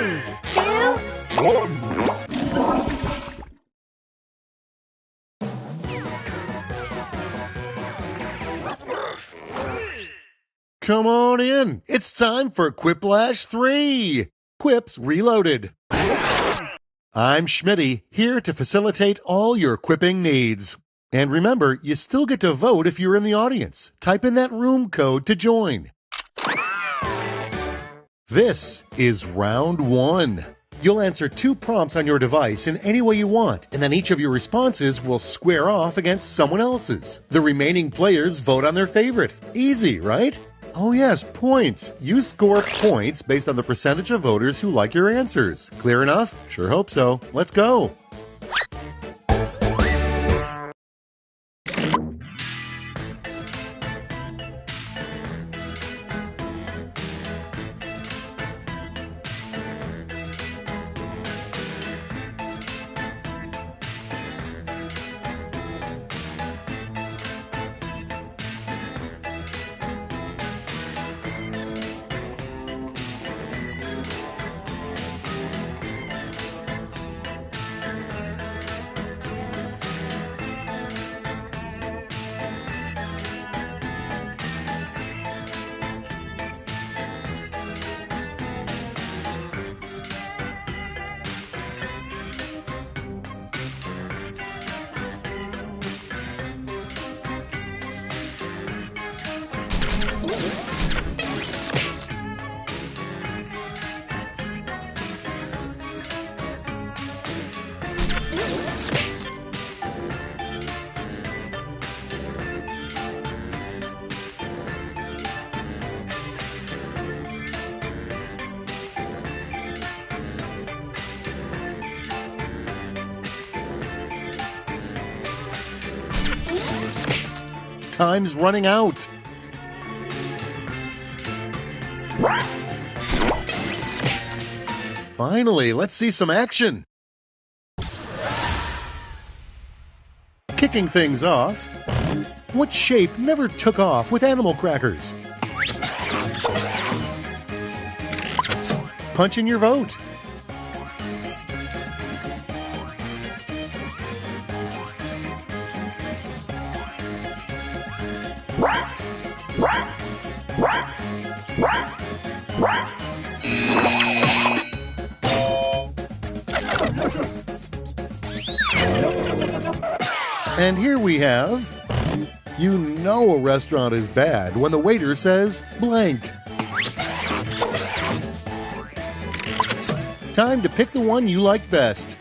2, 1. Come on in. It's time for Quiplash 3. Quips Reloaded. I'm Schmitty, here to facilitate all your quipping needs. And remember, you still get to vote if you're in the audience. Type in that room code to join. This is round 1. You'll answer 2 prompts on your device in any way you want, and then each of your responses will square off against someone else's. The remaining players vote on their favorite. Easy, right? Oh yes, points. You score points based on the percentage of voters who like your answers. Clear enough? Sure hope so. Let's go. Time's running out. Finally, let's see some action. Kicking things off, what shape never took off with animal crackers? Punch in your vote. And here we have, you know a restaurant is bad when the waiter says blank. Time to pick the one you like best.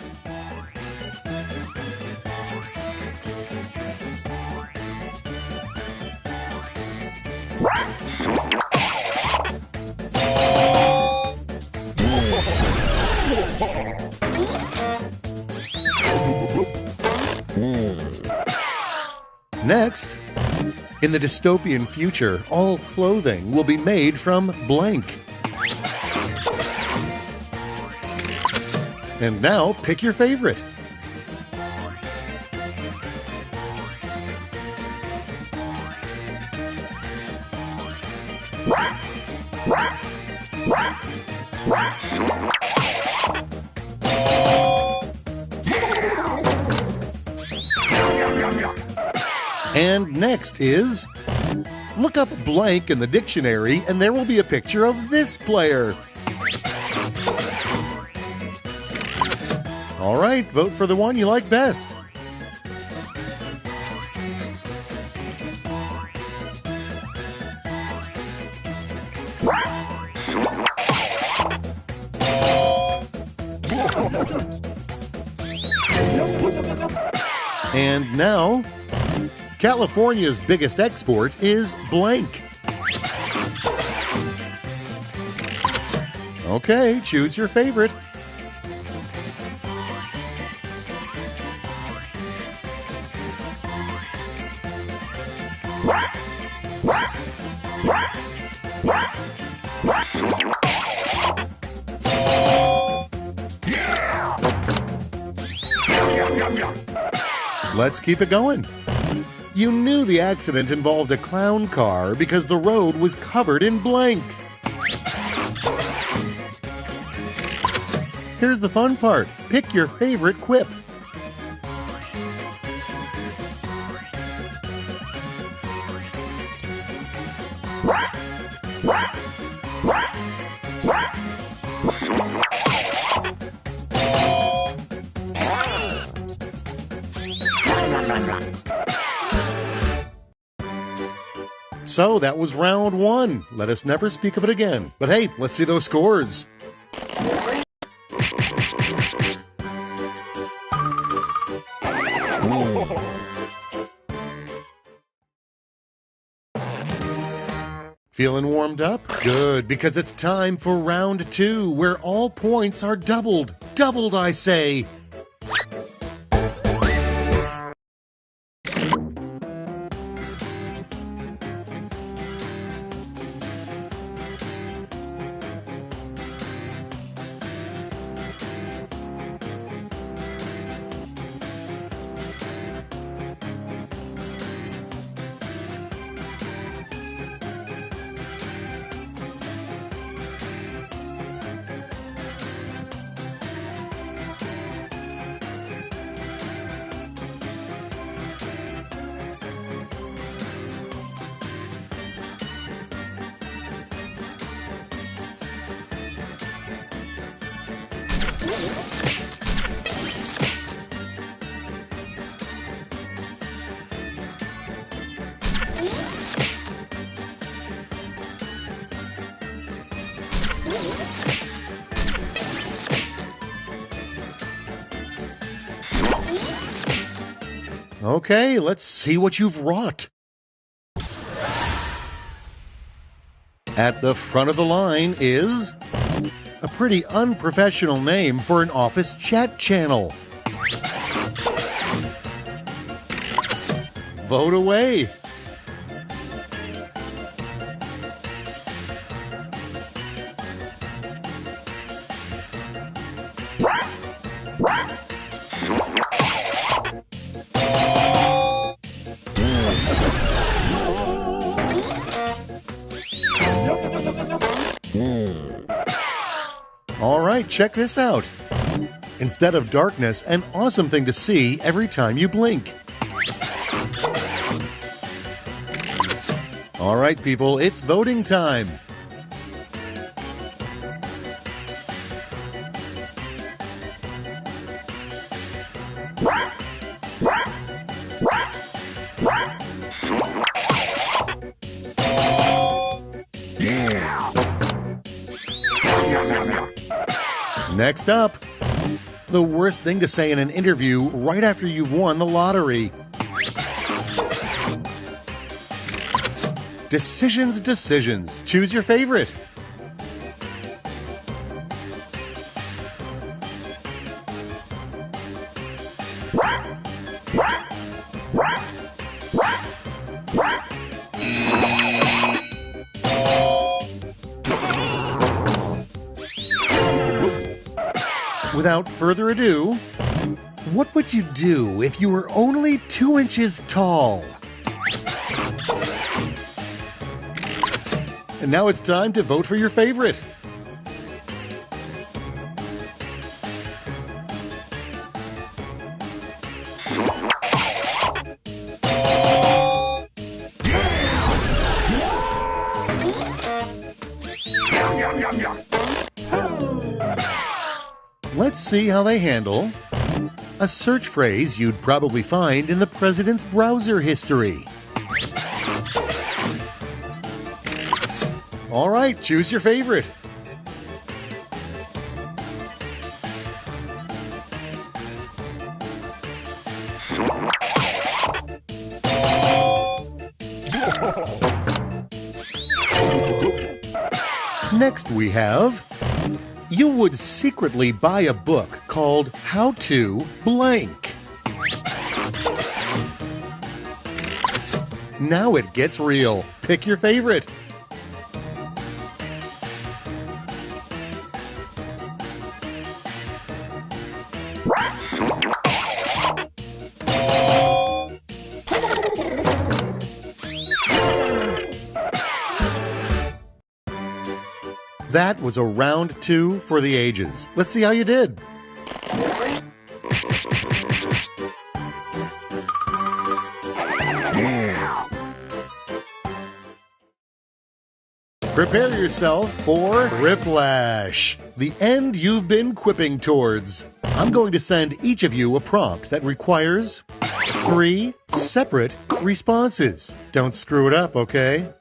Next, in the dystopian future, all clothing will be made from blank. And now, pick your favorite. And next is, look up blank in the dictionary and there will be a picture of this player. All right, vote for the one you like best. And now, California's biggest export is blank. Okay, choose your favorite. Let's keep it going. You knew the accident involved a clown car because the road was covered in blank. Here's the fun part. Pick your favorite quip. So that was round one. Let us never speak of it again. But hey, let's see those scores. Feeling warmed up? Good, because it's time for round two, where all points are doubled. Doubled, I say. Okay, let's see what you've wrought. At the front of the line is a pretty unprofessional name for an office chat channel. Vote away. All right, check this out. Instead of darkness, an awesome thing to see every time you blink. All right, people, it's voting time. Next up, the worst thing to say in an interview right after you've won the lottery. Decisions, decisions. Choose your favorite. Without further ado, what would you do if you were only 2 inches tall? And now it's time to vote for your favorite. Let's see how they handle a search phrase you'd probably find in the president's browser history. All right, choose your favorite. Next we have, you would secretly buy a book called How to Blank. Now it gets real. Pick your favorite. That was a round 2 for the ages. Let's see how you did. Prepare yourself for Whiplash, the end you've been quipping towards. I'm going to send each of you a prompt that requires 3 separate responses. Don't screw it up, okay?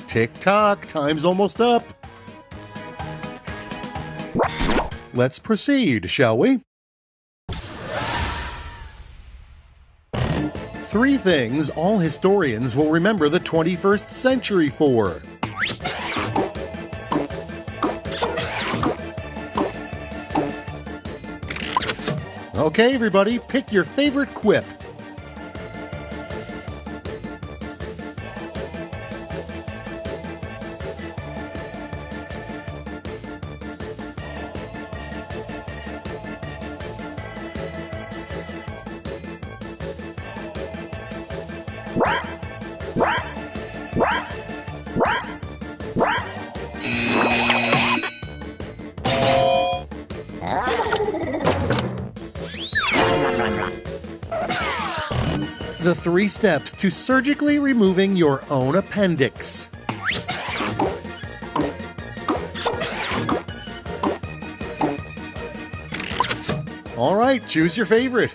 Tick-tock, time's almost up. Let's proceed, shall we? 3 things all historians will remember the 21st century for. Okay, everybody, pick your favorite quip. The 3 steps to surgically removing your own appendix. All right, choose your favorite.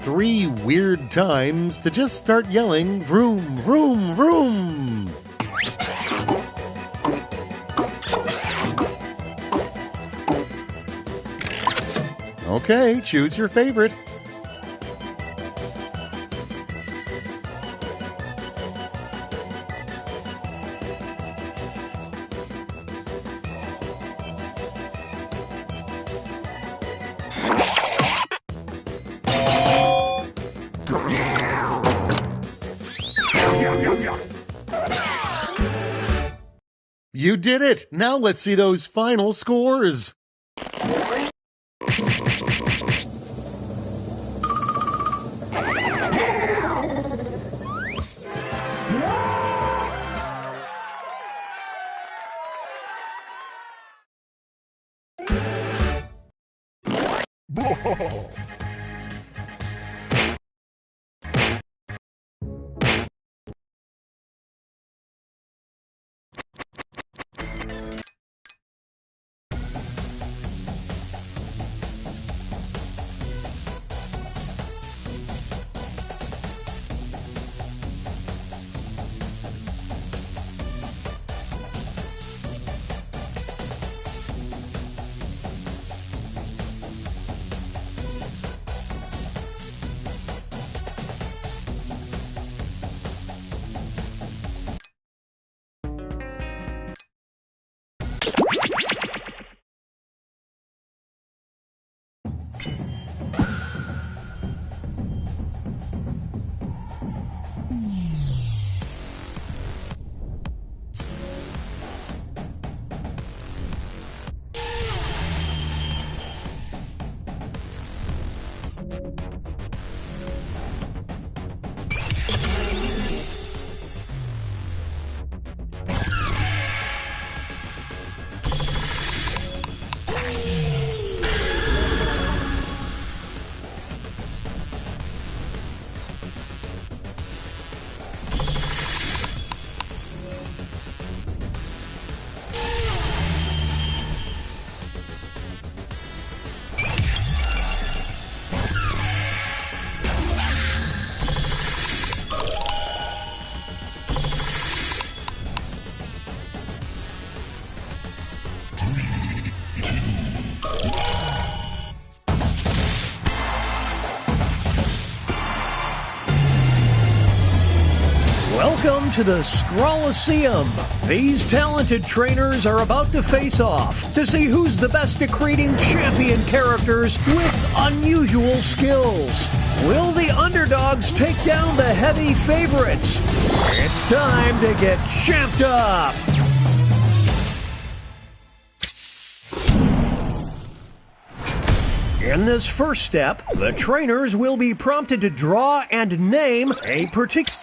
Three weird times to just start yelling, vroom, vroom, vroom. Okay, choose your favorite. You did it! Now let's see those final scores. Welcome to the Scrolliseum. These talented trainers are about to face off to see who's the best at creating champion characters with unusual skills. Will the underdogs take down the heavy favorites? It's time to get champed up. In this first step, the trainers will be prompted to draw and name a particular...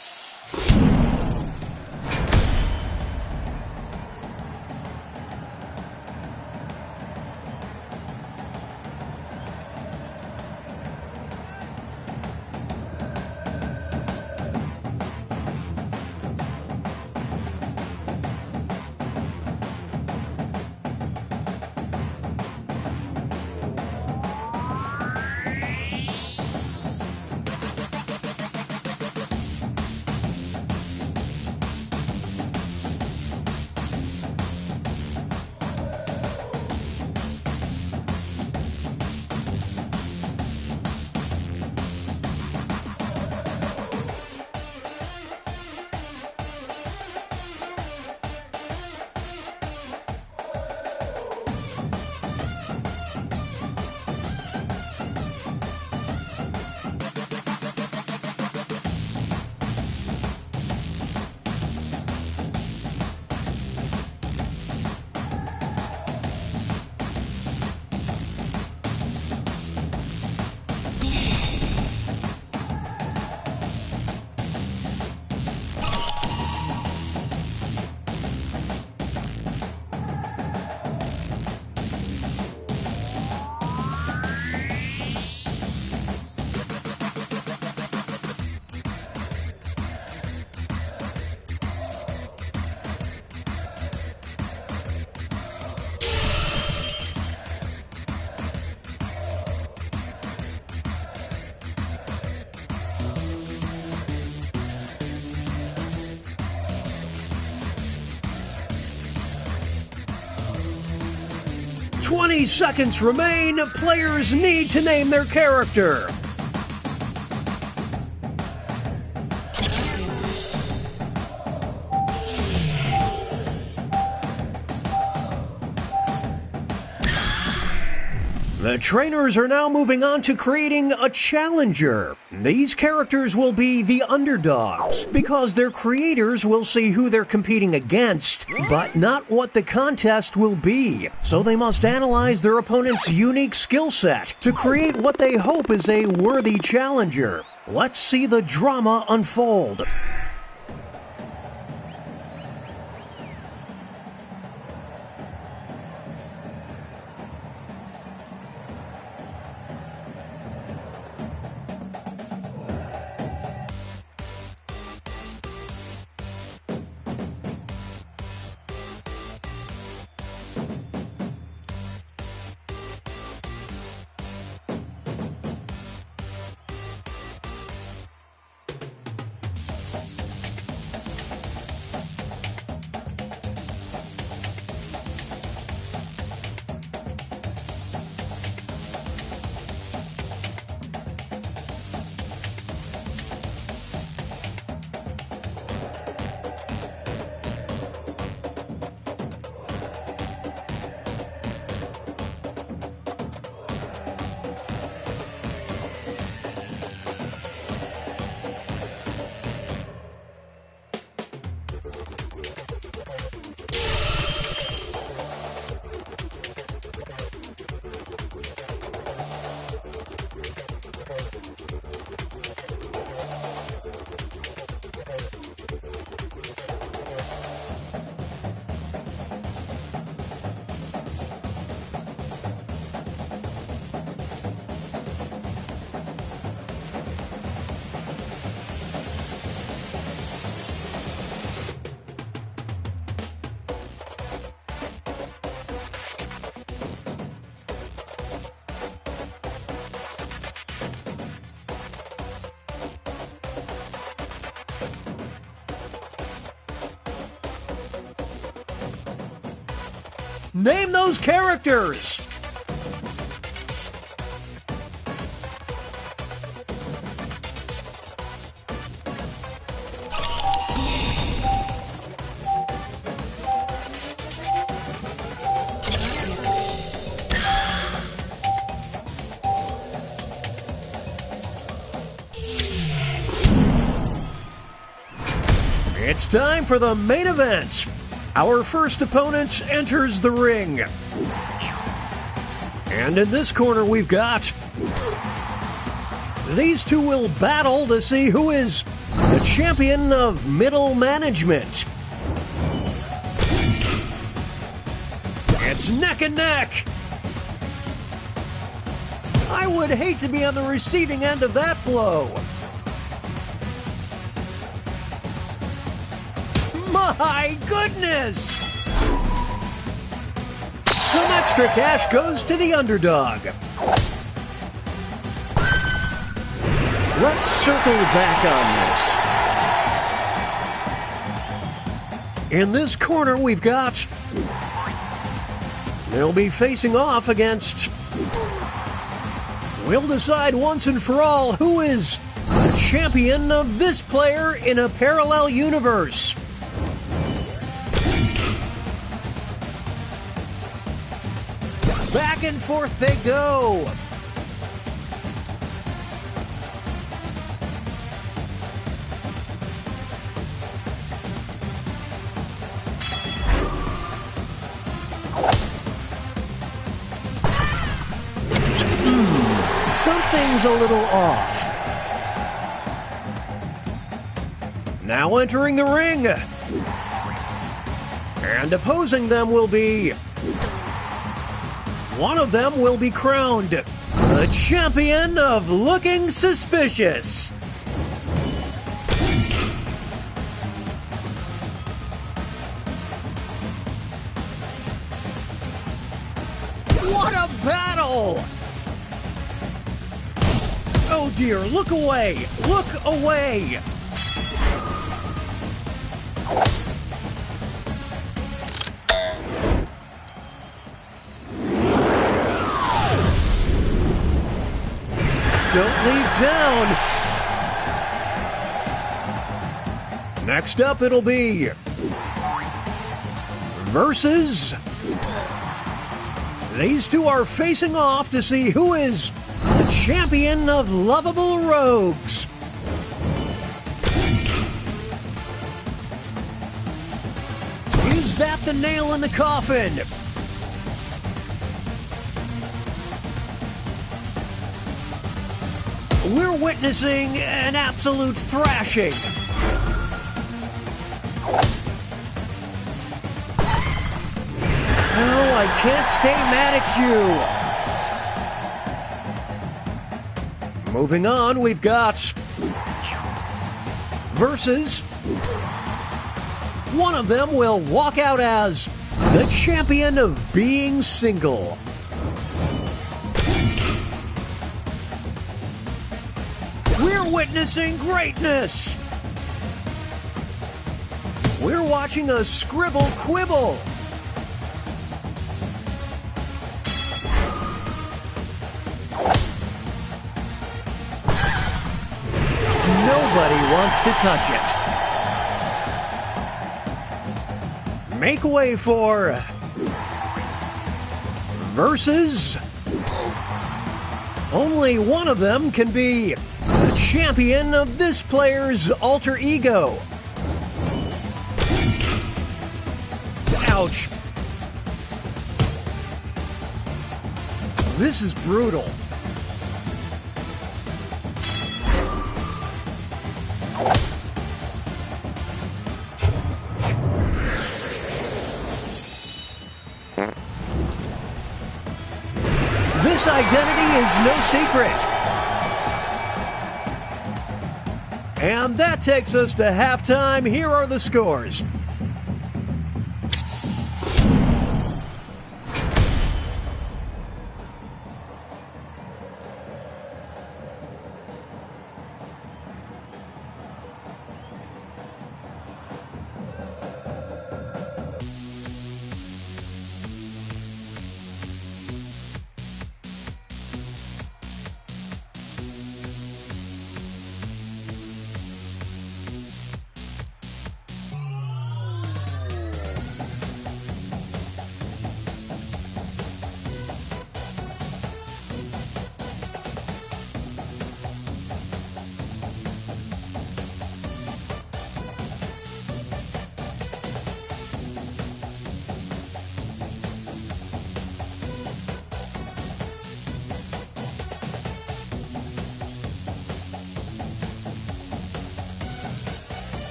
"20 seconds remain. Players need to name their character." The trainers are now moving on to creating a challenger. These characters will be the underdogs because their creators will see who they're competing against, but not what the contest will be. So they must analyze their opponent's unique skill set to create what they hope is a worthy challenger. Let's see the drama unfold. Name those characters! It's time for the main event. Our first opponent enters the ring. And in this corner we've got... These two will battle to see who is the champion of middle management. It's neck and neck. I would hate to be on the receiving end of that blow. My goodness! Some extra cash goes to the underdog. Let's circle back on this. In this corner, we've got... They'll be facing off against... We'll decide once and for all who is the champion of this player in a parallel universe. Back and forth they go. Something's a little off. Now entering the ring. And opposing them will be... One of them will be crowned the champion of looking suspicious. What a battle! Oh dear, look away! Look away! Don't leave town! Next up it'll be... Versus... These two are facing off to see who is the champion of lovable rogues. Is that the nail in the coffin? We're witnessing an absolute thrashing. Oh, I can't stay mad at you. Moving on, we've got... Versus... One of them will walk out as the champion of being single. We're witnessing greatness. We're watching a scribble quibble. Nobody wants to touch it. Make way for... Versus... Only one of them can be the champion of this player's alter ego. Ouch. This is brutal. This identity is no secret. And that takes us to halftime. Here are the scores.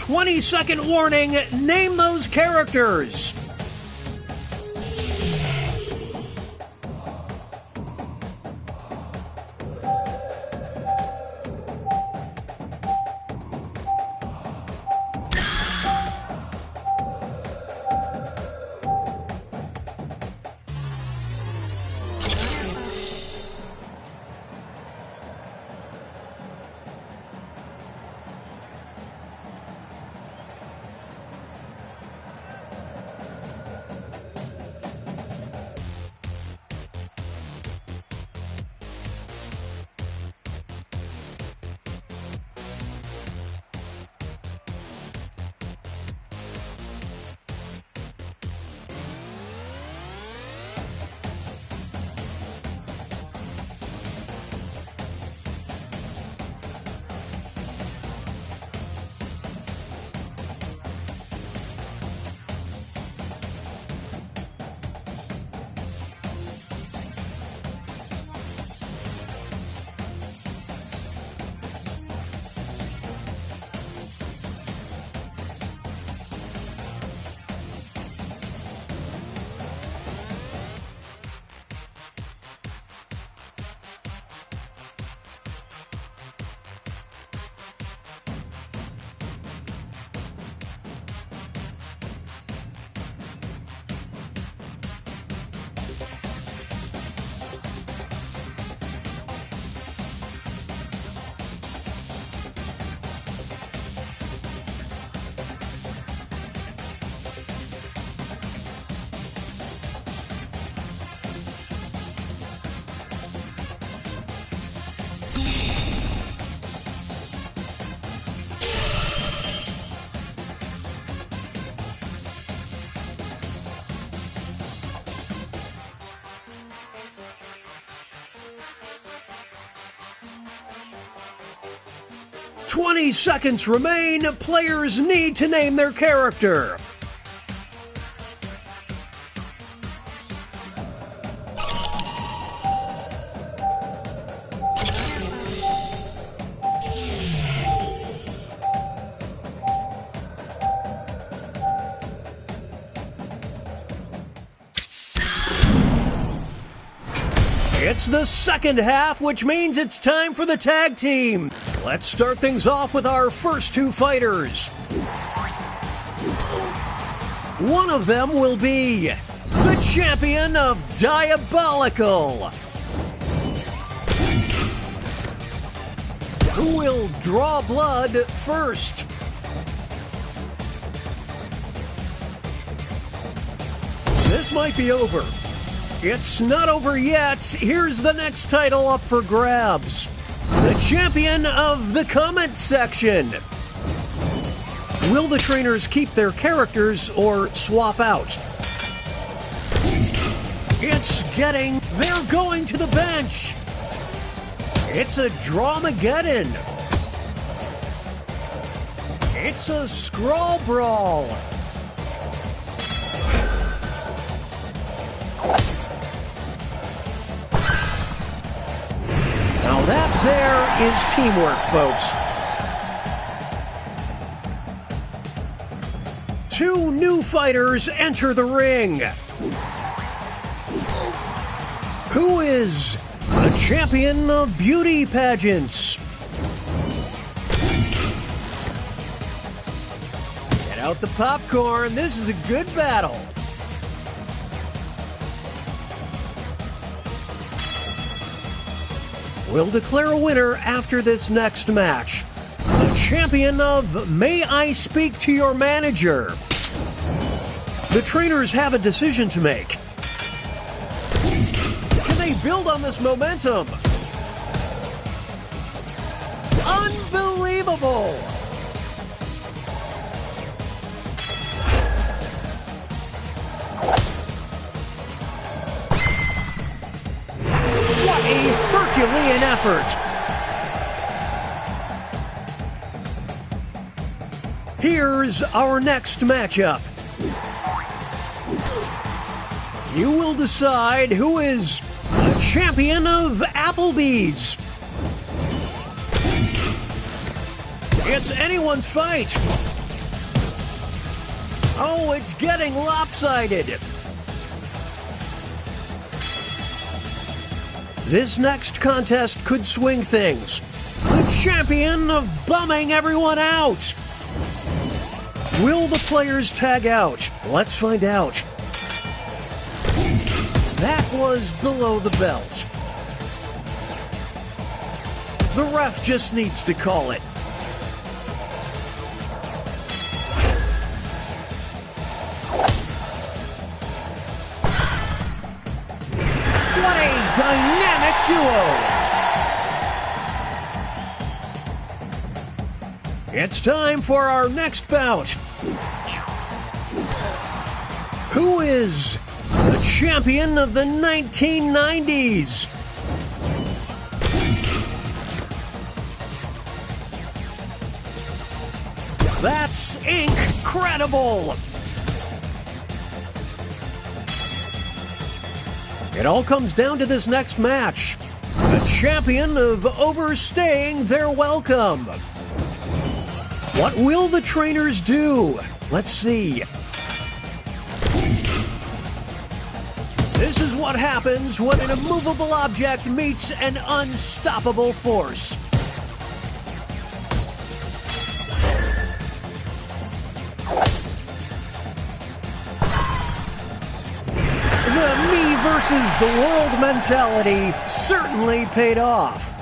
20-second warning. Name those characters. "20 seconds remain. Players need to name their character." It's the second half, which means it's time for the tag team. Let's start things off with our first two fighters. One of them will be the champion of Diabolical, who will draw blood first. This might be over. It's not over yet. Here's the next title up for grabs. The champion of the comment section. Will the trainers keep their characters or swap out? They're going to the bench. It's a Dramageddon. It's a Scrawl Brawl. Now that there is teamwork, folks. Two new fighters enter the ring. Who is the champion of beauty pageants? Get out the popcorn. This is a good battle. We'll declare a winner after this next match. The champion of May I Speak to Your Manager? The trainers have a decision to make. Can they build on this momentum? Unbelievable! What a Herculean effort! Here's our next matchup. You will decide who is the champion of Applebee's. It's anyone's fight. Oh, it's getting lopsided. This next contest could swing things. The champion of bumming everyone out. Will the players tag out? Let's find out. That was below the belt. The ref just needs to call it. What a dynamic duo! It's time for our next bout. Who is the champion of the 1990s? That's incredible! It all comes down to this next match. The champion of overstaying their welcome. What will the trainers do? Let's see. This is what happens when an immovable object meets an unstoppable force. The me versus the world mentality certainly paid off.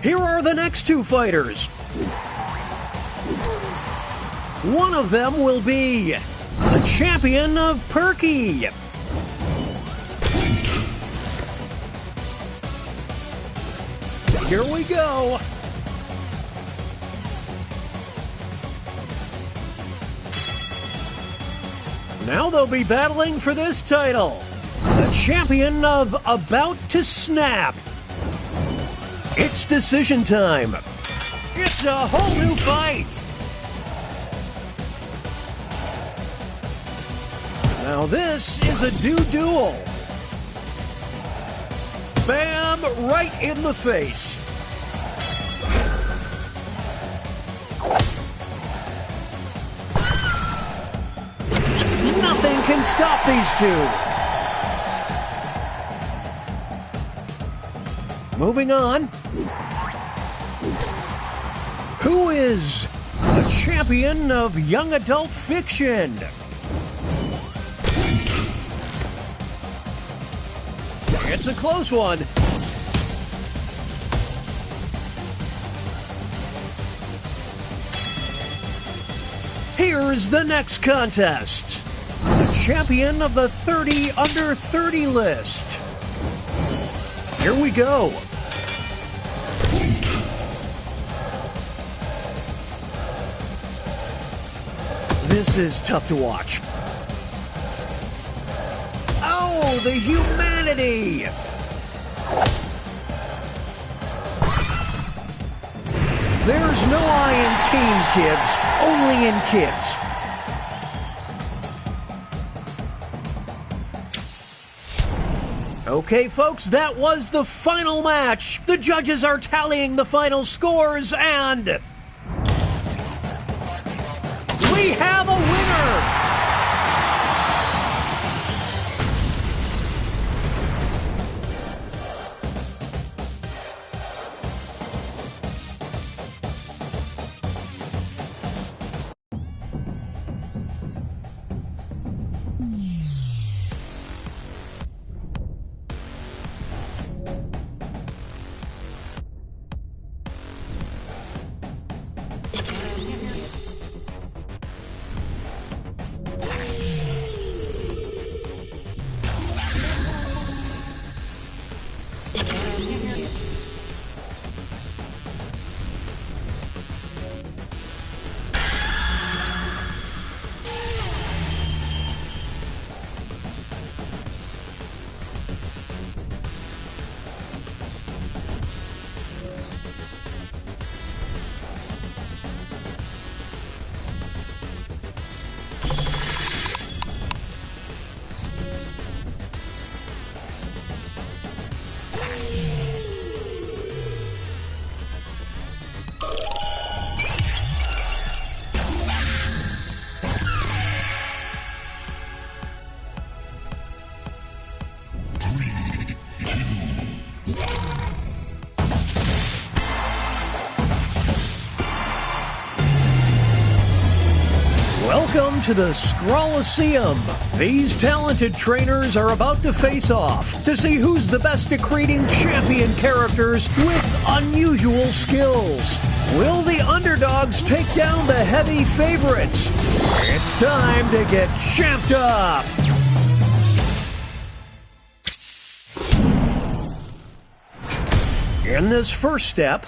Here are the next two fighters. One of them will be the champion of Perky. Here we go. Now they'll be battling for this title. The champion of About to Snap. It's decision time. It's a whole new fight. Now this is a duel. Bam! Right in the face. Nothing can stop these two. Moving on. Who is the champion of young adult fiction? It's a close one. Here's the next contest. The champion of the 30 under 30 list. Here we go. This is tough to watch. Oh, the humanity! There's no I in teen, kids. Only in kids. Okay, folks, that was the final match. The judges are tallying the final scores, and we have a winner! to the Scrolliseum. These talented trainers are about to face off to see who's the best at creating champion characters with unusual skills. Will the underdogs take down the heavy favorites? It's time to get champed up! In this first step,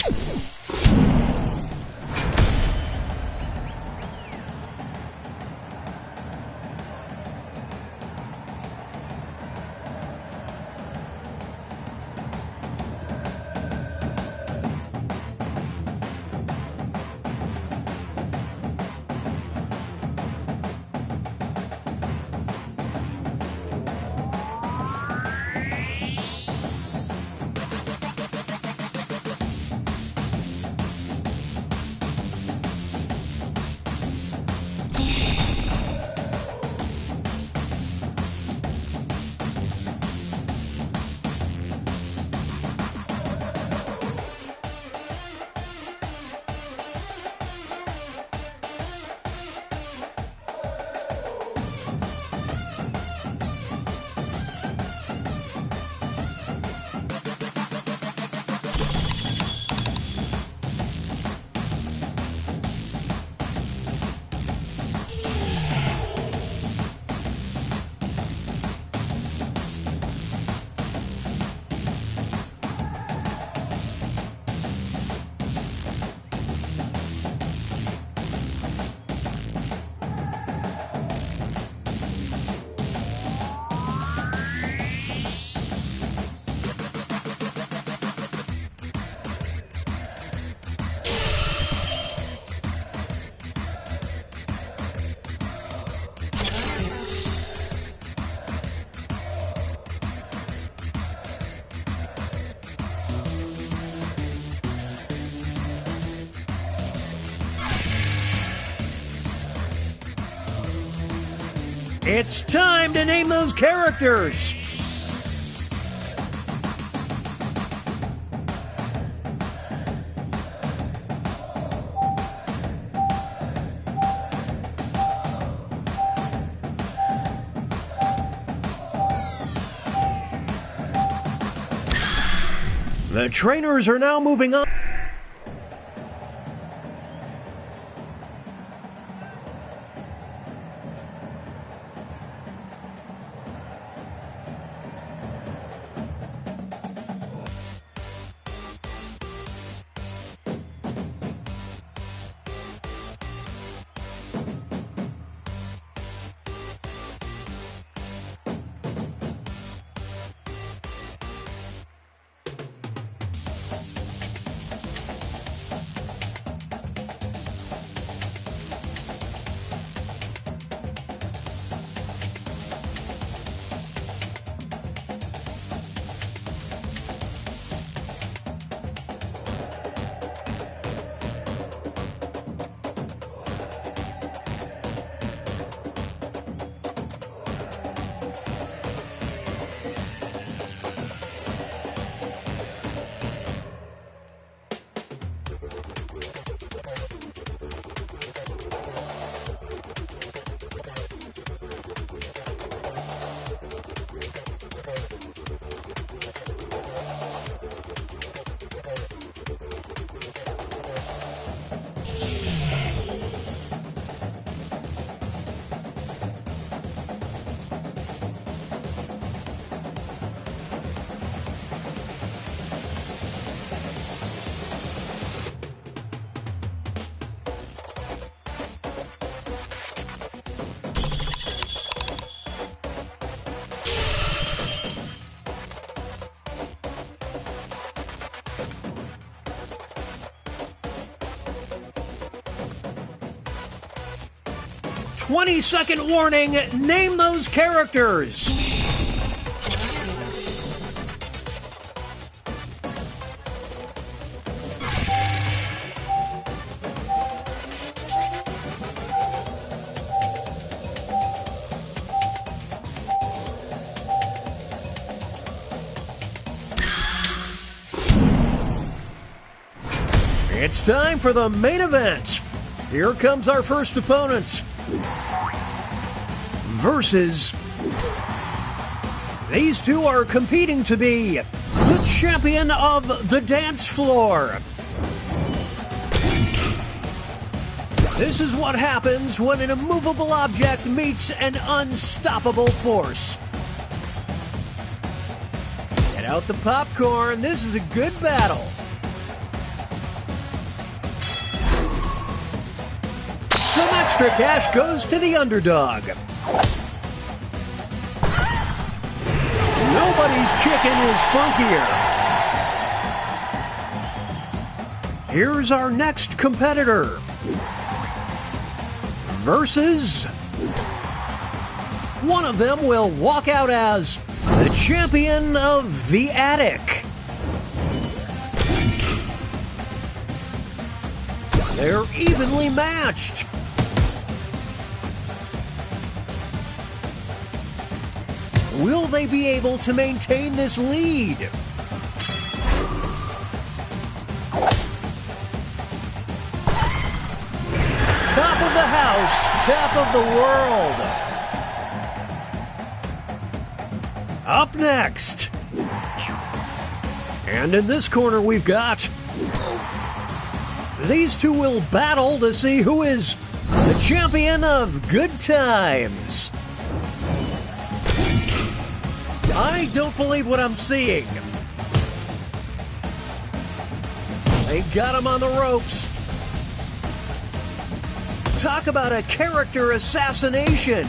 it's time to name those characters! The trainers are now moving on. "20-second warning, name those characters!" It's time for the main event. Here comes our first opponents. versus... These two are competing to be the champion of the dance floor. This is what happens when an immovable object meets an unstoppable force. Get out the popcorn. This is a good battle. Some extra cash goes to the underdog. Nobody's chicken is funkier. Here's our next competitor. Versus... One of them will walk out as the champion of the attic. They're evenly matched. Will they be able to maintain this lead? Top of the house, top of the world. Up next. And in this corner we've got... These two will battle to see who is the champion of good times. I don't believe what I'm seeing. They got him on the ropes. Talk about a character assassination.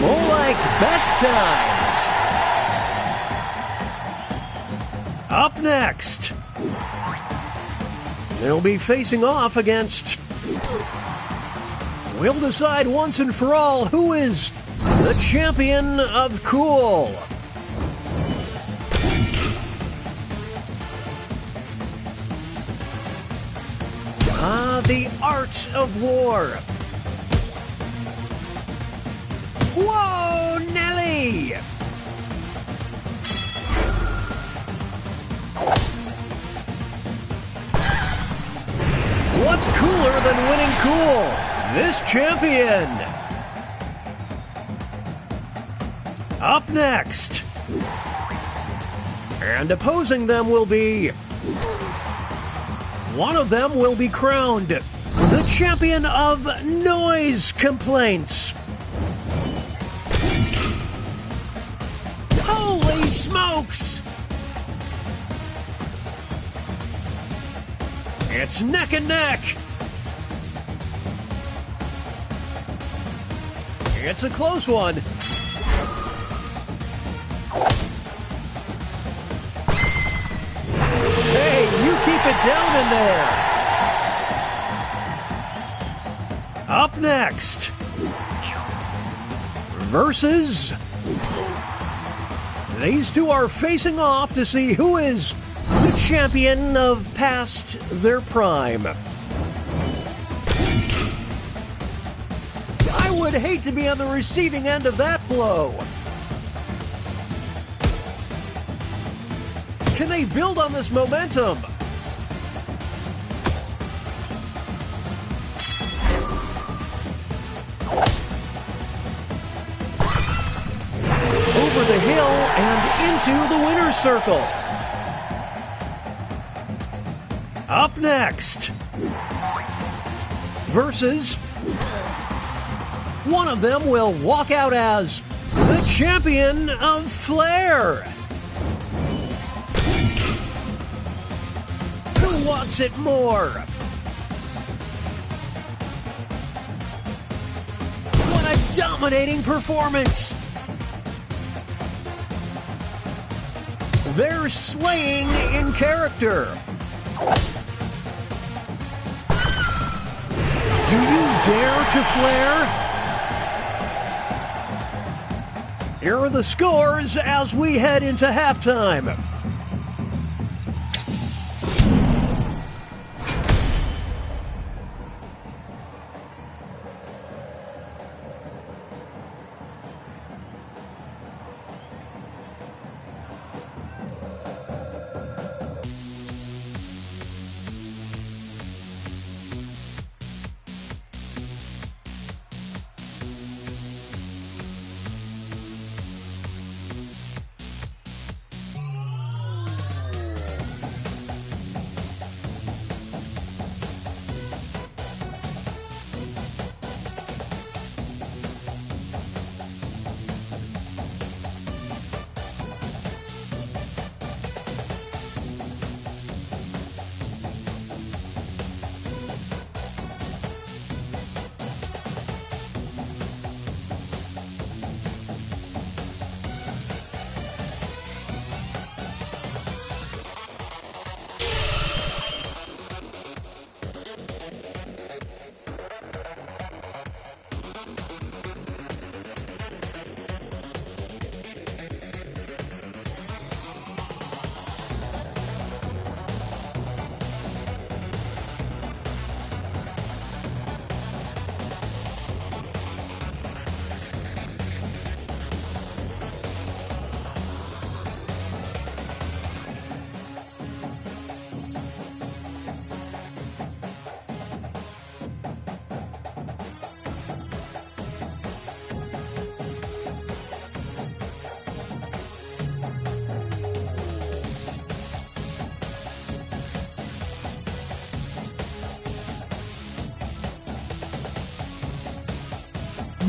More like best times. Up next. They'll be facing off against... We'll decide once and for all who is the champion of cool. The art of war. Whoa, Nelly! What's cooler than winning cool? This champion. Up next. And opposing them will be... One of them will be crowned the champion of noise complaints. Holy smokes! It's neck and neck. It's a close one. Hey, you keep it down in there. Up next. Versus... These two are facing off to see who is the champion of past their prime. I would hate to be on the receiving end of that blow. Can they build on this momentum? Over the hill and into the winner's circle. Up next. Versus... One of them will walk out as the champion of flair. Who wants it more? What a dominating performance! They're slaying in character. Do you dare to flare? Here are the scores as we head into halftime.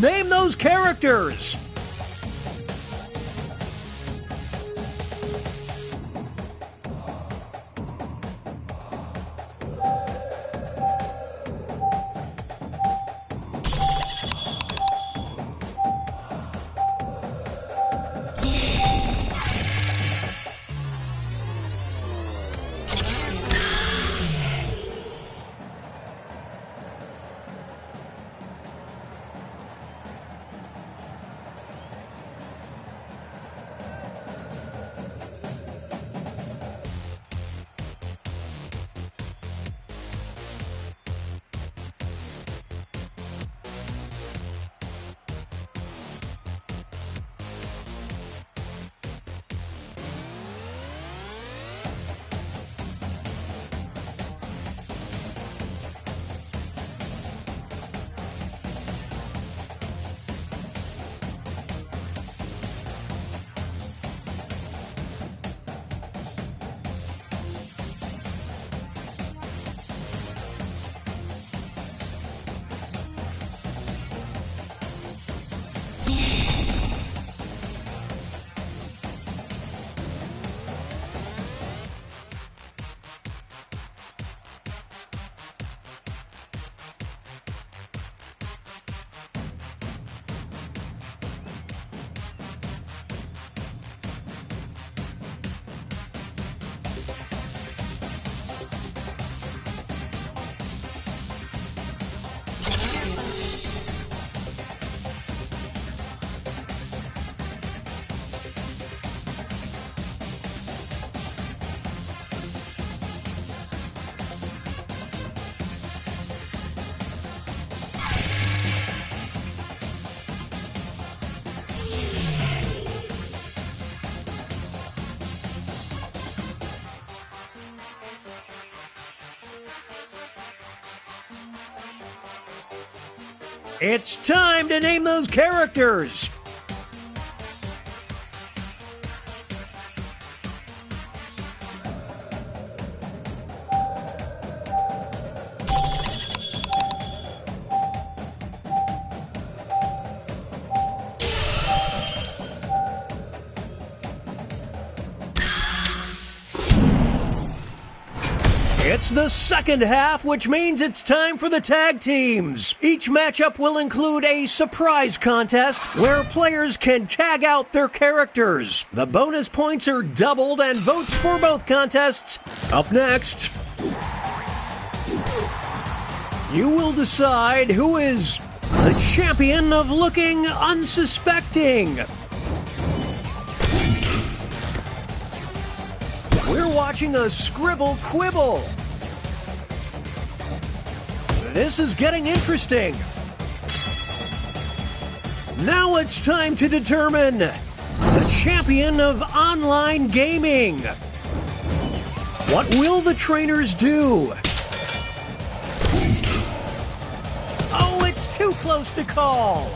Name those characters. It's time to name those characters. It's the second half, which means it's time for the tag teams. Each matchup will include a surprise contest where players can tag out their characters. The bonus points are doubled and votes for both contests. Up next, you will decide who is the champion of looking unsuspecting. We're watching a scribble quibble. This is getting interesting. Now it's time to determine the champion of online gaming. What will the trainers do? Oh, it's too close to call.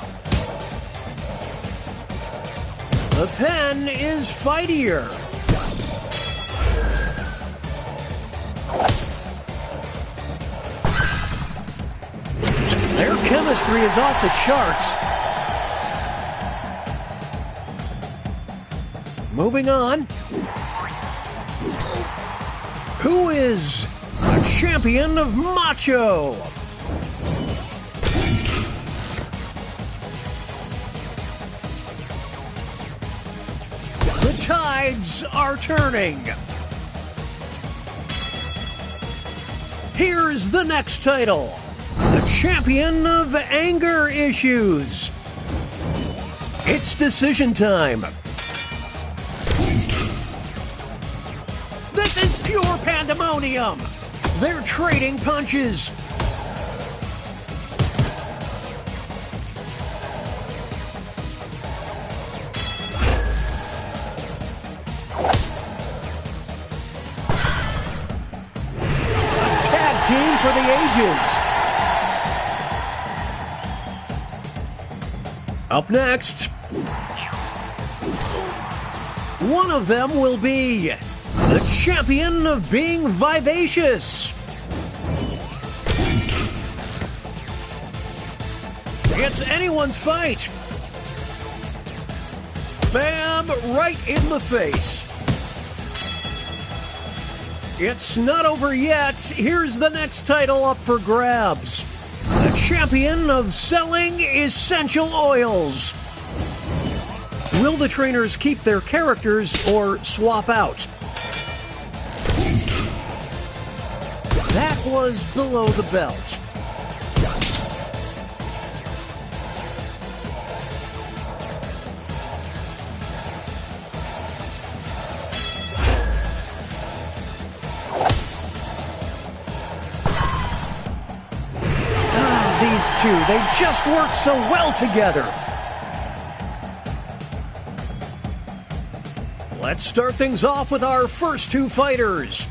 The pen is fightier. Their chemistry is off the charts. Moving on. Who is the champion of Macho? The tides are turning. Here's the next title. The champion of anger issues. It's decision time. This is pure pandemonium. They're trading punches. A tag team for the ages. Up next, one of them will be the champion of being vivacious. It's anyone's fight. Bam! Right in the face. It's not over yet. Here's the next title up for grabs. The champion of selling essential oils. Will the trainers keep their characters or swap out? That was below the belt. These two, they just work so well together. Let's start things off with our first two fighters.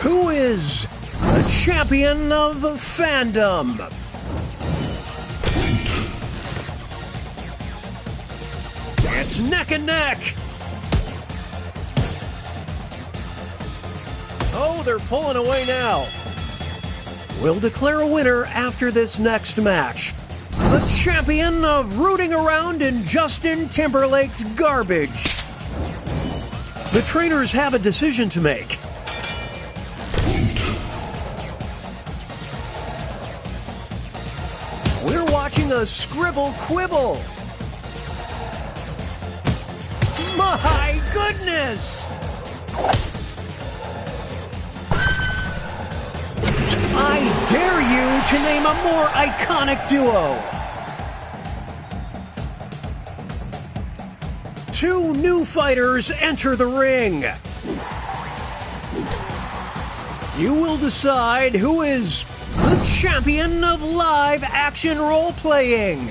Who is the champion of fandom? It's neck and neck. Oh, they're pulling away now. We'll declare a winner after this next match. The champion of rooting around in Justin Timberlake's garbage. The trainers have a decision to make. We're watching a scribble quibble. My goodness! I dare you to name a more iconic duo. Two new fighters enter the ring. You will decide who is the champion of live action role-playing.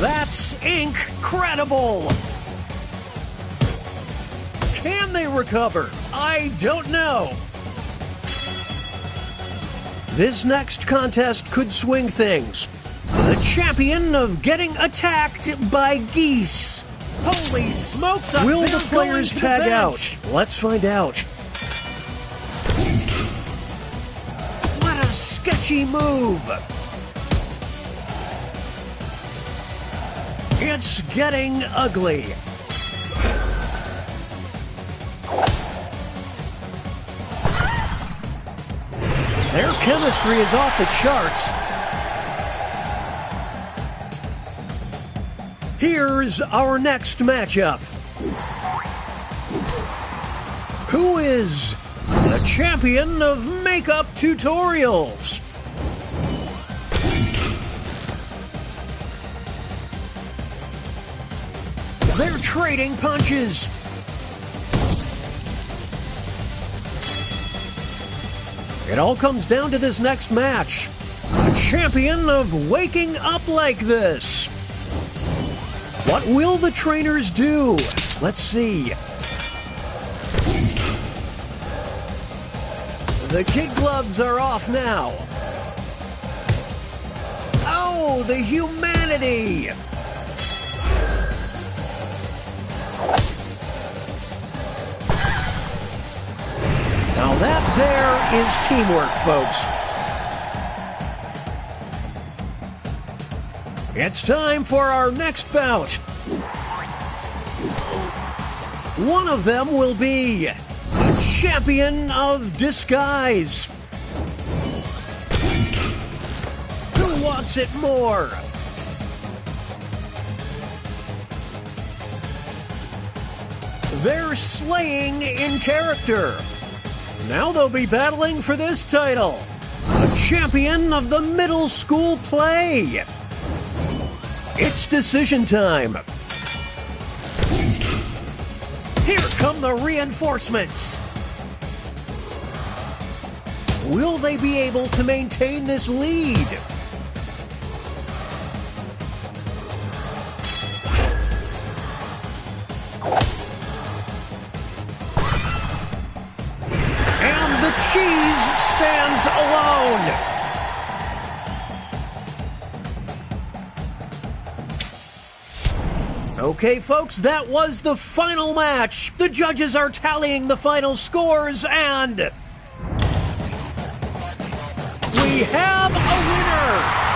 That's incredible. Can they recover? I don't know. This next contest could swing things. The champion of getting attacked by geese. Holy smokes! Will the players tag out? Let's find out. What a sketchy move. It's getting ugly. Their chemistry is off the charts. Here's our next matchup. Who is the champion of makeup tutorials? They're trading punches. It all comes down to this next match. The champion of waking up like this. What will the trainers do? Let's see. The kid gloves are off now. Oh, the humanity! Now that there is teamwork, folks. It's time for our next bout. One of them will be the champion of disguise. Who wants it more? They're slaying in character. Now they'll be battling for this title. The champion of the middle school play. It's decision time. Here come the reinforcements. Will they be able to maintain this lead? And the cheese stands alone. Okay, folks, that was the final match. The judges are tallying the final scores, and we have a winner!